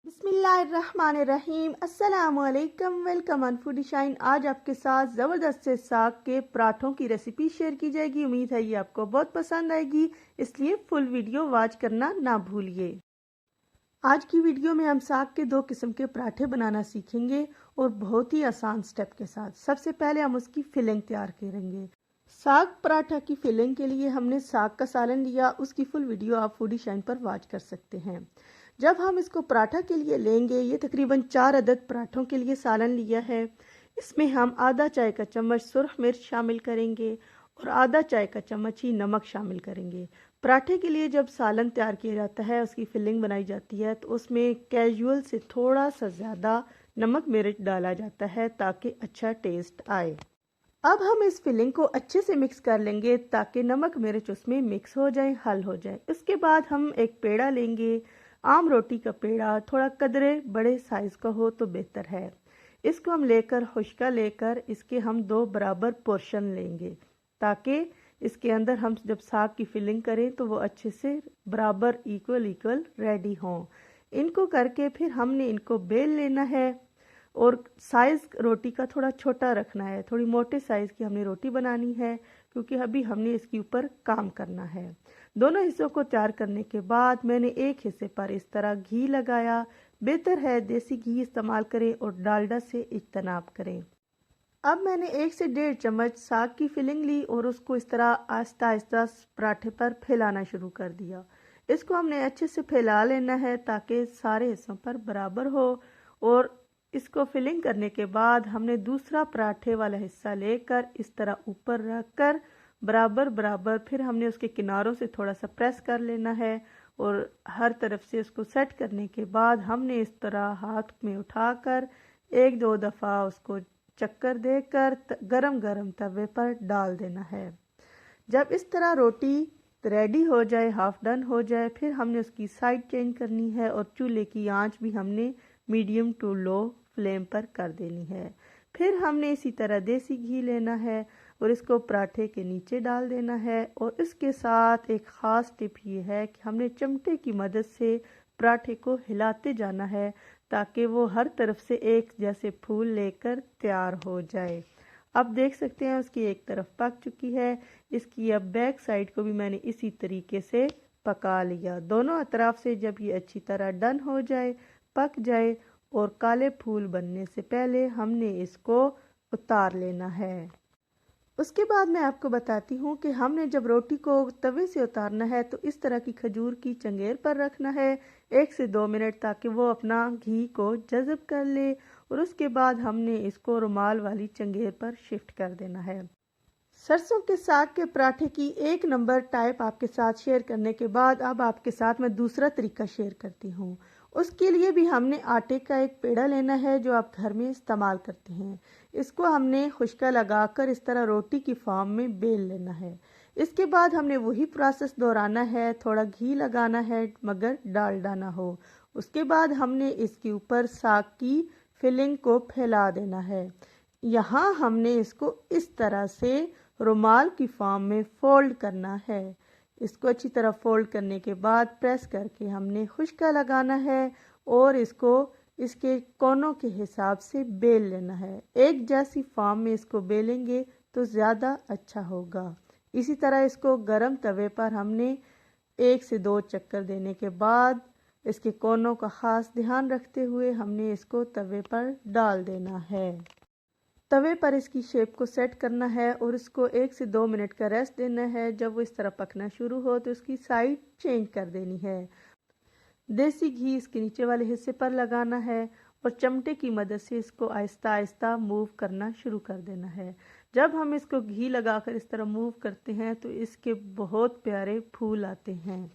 बिस्मिल्लाहिर्रहमानिर्रहीम। अस्सलामुअलैकुम। Welcome on foodie shine. आज आपके साथ ज़बरदस्त से साग के पराठों की रेसिपी शेयर की जाएगी। उम्मीद है ये आपको बहुत पसंद आएगी, इसलिए फुल वीडियो वॉच करना ना भूलिए। आज की वीडियो में हम साग के दो किस्म के पराठे बनाना सीखेंगे और बहुत ही आसान स्टेप के साथ। सबसे पहले हम उसकी फिलिंग तैयार करेंगे। साग पराठा की फिलिंग के लिए हमने साग का सालन लिया, उसकी फुल वीडियो आप फूडी शाइन पर वॉच कर सकते हैं। जब हम इसको पराठा के लिए लेंगे, ये तकरीबन 4 अदद पराठों के लिए सालन लिया है। इसमें हम आधा चाय का चम्मच सुरख मिर्च शामिल करेंगे और आधा चाय का चम्मच ही नमक शामिल करेंगे। पराठे के लिए जब सालन तैयार किया जाता है, उसकी फिलिंग बनाई जाती है, तो उसमें कैजुअल से थोड़ा सा ज़्यादा नमक मिर्च डाला जाता है ताकि अच्छा टेस्ट आए। अब हम इस फिलिंग को अच्छे से मिक्स कर लेंगे ताकि नमक मिर्च उसमें मिक्स हो जाए, हल हो जाए। उसके बाद हम एक पेड़ा लेंगे। आम रोटी का पेड़ा, थोड़ा कदरे बड़े साइज का हो तो बेहतर है। इसको हम लेकर खुश्का लेकर इसके हम 2 बराबर पोर्शन लेंगे ताकि इसके अंदर हम जब साग की फिलिंग करें तो वो अच्छे से बराबर इक्वल रेडी हों। इनको करके फिर हमने इनको बेल लेना है और साइज़ रोटी का थोड़ा छोटा रखना है। थोड़ी मोटे साइज़ की हमने रोटी बनानी है क्योंकि अभी हमने इसके ऊपर काम करना है। दोनों हिस्सों को तैयार करने के बाद मैंने एक हिस्से पर इस तरह घी लगाया। बेहतर है देसी घी इस्तेमाल करें और डालडा से इज्तनाब करें। अब मैंने 1 से 1.5 चम्मच साग की फिलिंग ली और उसको इस तरह आहिस्ता आहिस्ता पराठे पर फैलाना शुरू कर दिया। इसको हमने अच्छे से फैला लेना है ताकि सारे हिस्सों पर बराबर हो। और इसको फिलिंग करने के बाद हमने दूसरा पराठे वाला हिस्सा लेकर इस तरह ऊपर रखकर बराबर बराबर फिर हमने उसके किनारों से थोड़ा सा प्रेस कर लेना है और हर तरफ से उसको सेट करने के बाद हमने इस तरह हाथ में उठाकर 1-2 दफ़ा उसको चक्कर देकर गरम गरम तवे पर डाल देना है। जब इस तरह रोटी रेडी हो जाए, हाफ डन हो जाए, फिर हमने उसकी साइड चेंज करनी है और चूल्हे की आंच भी हमने मीडियम टू लो फ्लेम पर कर देनी है। फिर हमने इसी तरह देसी घी लेना है और इसको पराठे के नीचे डाल देना है। और इसके साथ एक ख़ास टिप ये है कि हमने चमटे की मदद से पराठे को हिलाते जाना है ताकि वो हर तरफ से एक जैसे फूल लेकर तैयार हो जाए। अब देख सकते हैं उसकी एक तरफ पक चुकी है। इसकी अब बैक साइड को भी मैंने इसी तरीके से पका लिया। दोनों अतराफ से जब ये अच्छी तरह डन हो जाए, पक जाए और काले फूल बनने से पहले हमने इसको उतार लेना है। उसके बाद मैं आपको बताती हूँ कि हमने जब रोटी को तवे से उतारना है तो इस तरह की खजूर की चंगेर पर रखना है 1 से 2 मिनट ताकि वो अपना घी को जज़ब कर ले। और उसके बाद हमने इसको रुमाल वाली चंगेर पर शिफ्ट कर देना है। सरसों के साग के पराठे की 1 नंबर टाइप आपके साथ शेयर करने के बाद अब आपके साथ मैं दूसरा तरीका शेयर करती हूँ। उसके लिए भी हमने आटे का एक पेड़ा लेना है जो आप घर में इस्तेमाल करते हैं। इसको हमने खुश्का लगाकर इस तरह रोटी की फॉर्म में बेल लेना है। इसके बाद हमने वही प्रोसेस दोहराना है। थोड़ा घी लगाना है मगर डालडा ना हो। उसके बाद हमने इसके ऊपर साग की फिलिंग को फैला देना है। यहाँ हमने इसको इस तरह से रुमाल की फॉर्म में फोल्ड करना है। इसको अच्छी तरह फोल्ड करने के बाद प्रेस करके हमने खुश्का लगाना है और इसको इसके कोनों के हिसाब से बेल लेना है। एक जैसी फॉर्म में इसको बेलेंगे तो ज़्यादा अच्छा होगा। इसी तरह इसको गरम तवे पर हमने 1 से 2 चक्कर देने के बाद इसके कोनों का ख़ास ध्यान रखते हुए हमने इसको तवे पर डाल देना है। तवे पर इसकी शेप को सेट करना है और इसको 1 से 2 मिनट का रेस्ट देना है। जब वो इस तरह पकना शुरू हो तो इसकी साइड चेंज कर देनी है। देसी घी इसके नीचे वाले हिस्से पर लगाना है और चमटे की मदद से इसको आहिस्ता आहिस्ता मूव करना शुरू कर देना है। जब हम इसको घी लगाकर इस तरह मूव करते हैं तो इसके बहुत प्यारे फूल आते हैं।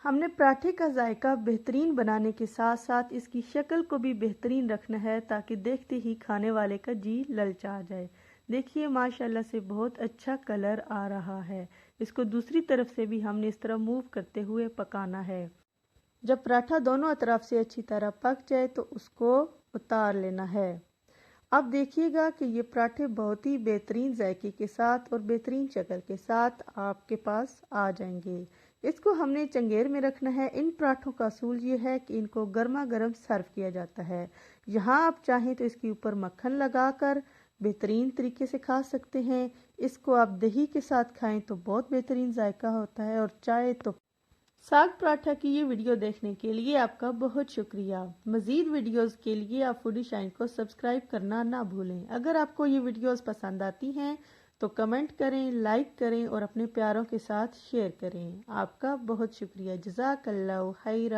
हमने पराठे का जायका बेहतरीन बनाने के साथ साथ इसकी शक्ल को भी बेहतरीन रखना है ताकि देखते ही खाने वाले का जी ललचा जाए। देखिए माशाल्लाह से बहुत अच्छा कलर आ रहा है। इसको दूसरी तरफ से भी हमने इस तरह मूव करते हुए पकाना है। जब पराठा दोनों तरफ से अच्छी तरह पक जाए तो उसको उतार लेना है। अब देखिएगा कि ये पराठे बहुत ही बेहतरीन जायके के साथ और बेहतरीन शक्ल के साथ आपके पास आ जाएंगे। इसको हमने चंगेर में रखना है। इन पराठों का असूल ये है कि इनको गर्मा गर्म सर्व किया जाता है। यहाँ आप चाहें तो इसके ऊपर मक्खन लगाकर बेहतरीन तरीके से खा सकते हैं। इसको आप दही के साथ खाएं तो बहुत बेहतरीन जायका होता है, और चाहे तो साग पराठा की ये वीडियो देखने के लिए आपका बहुत शुक्रिया। मज़ीद वीडियोस के लिए आप फूडी शाइन को सब्सक्राइब करना ना भूलें। अगर आपको ये वीडियोस पसंद आती हैं तो कमेंट करें, लाइक करें और अपने प्यारों के साथ शेयर करें। आपका बहुत शुक्रिया। जज़ाकल्लाहु खैरा।